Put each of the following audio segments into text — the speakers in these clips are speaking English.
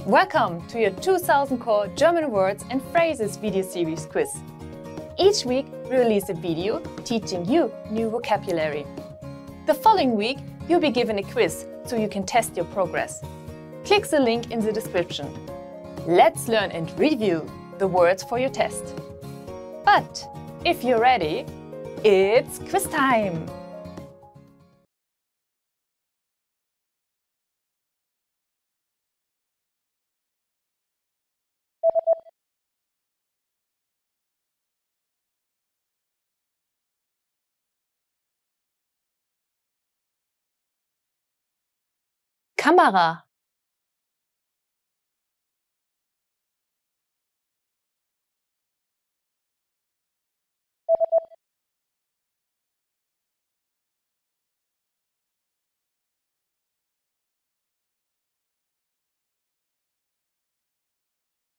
Welcome to your 2000 Core German Words and Phrases video series quiz. Each week we release a video teaching you new vocabulary. The following week you'll be given a quiz so you can test your progress. Click the link in the description. Let's learn and review the words for your test. But if you're ready, it's quiz time! Kamera.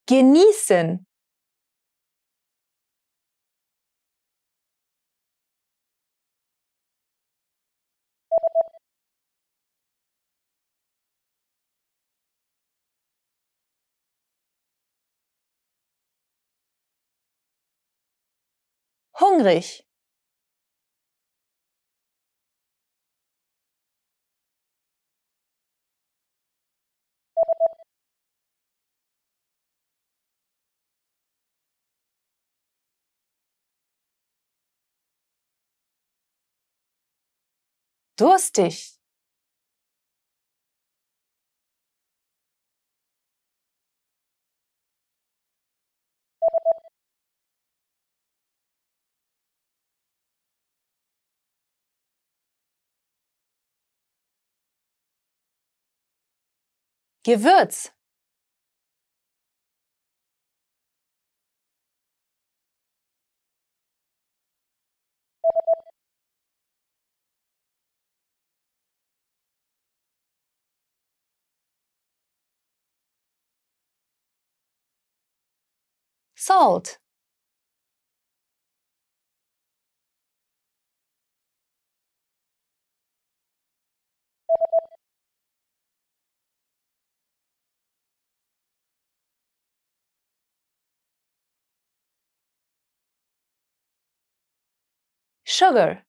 Genießen. Hungrig. Durstig. Gewürz. Salt. Sugar.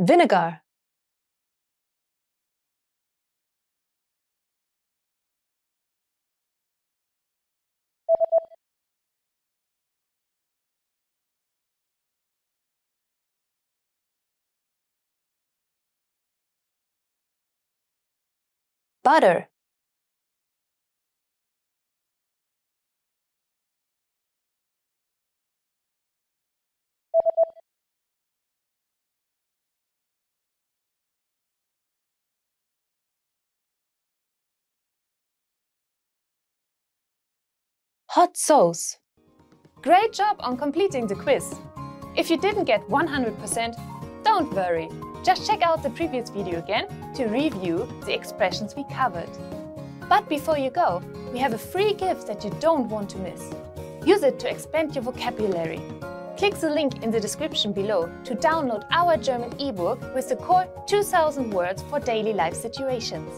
Vinegar. Butter. Hot sauce. Great job on completing the quiz! If you didn't get 100%, don't worry. Just check out the previous video again to review the expressions we covered. But before you go, we have a free gift that you don't want to miss. Use it to expand your vocabulary. Click the link in the description below to download our German ebook with the core 2000 words for daily life situations.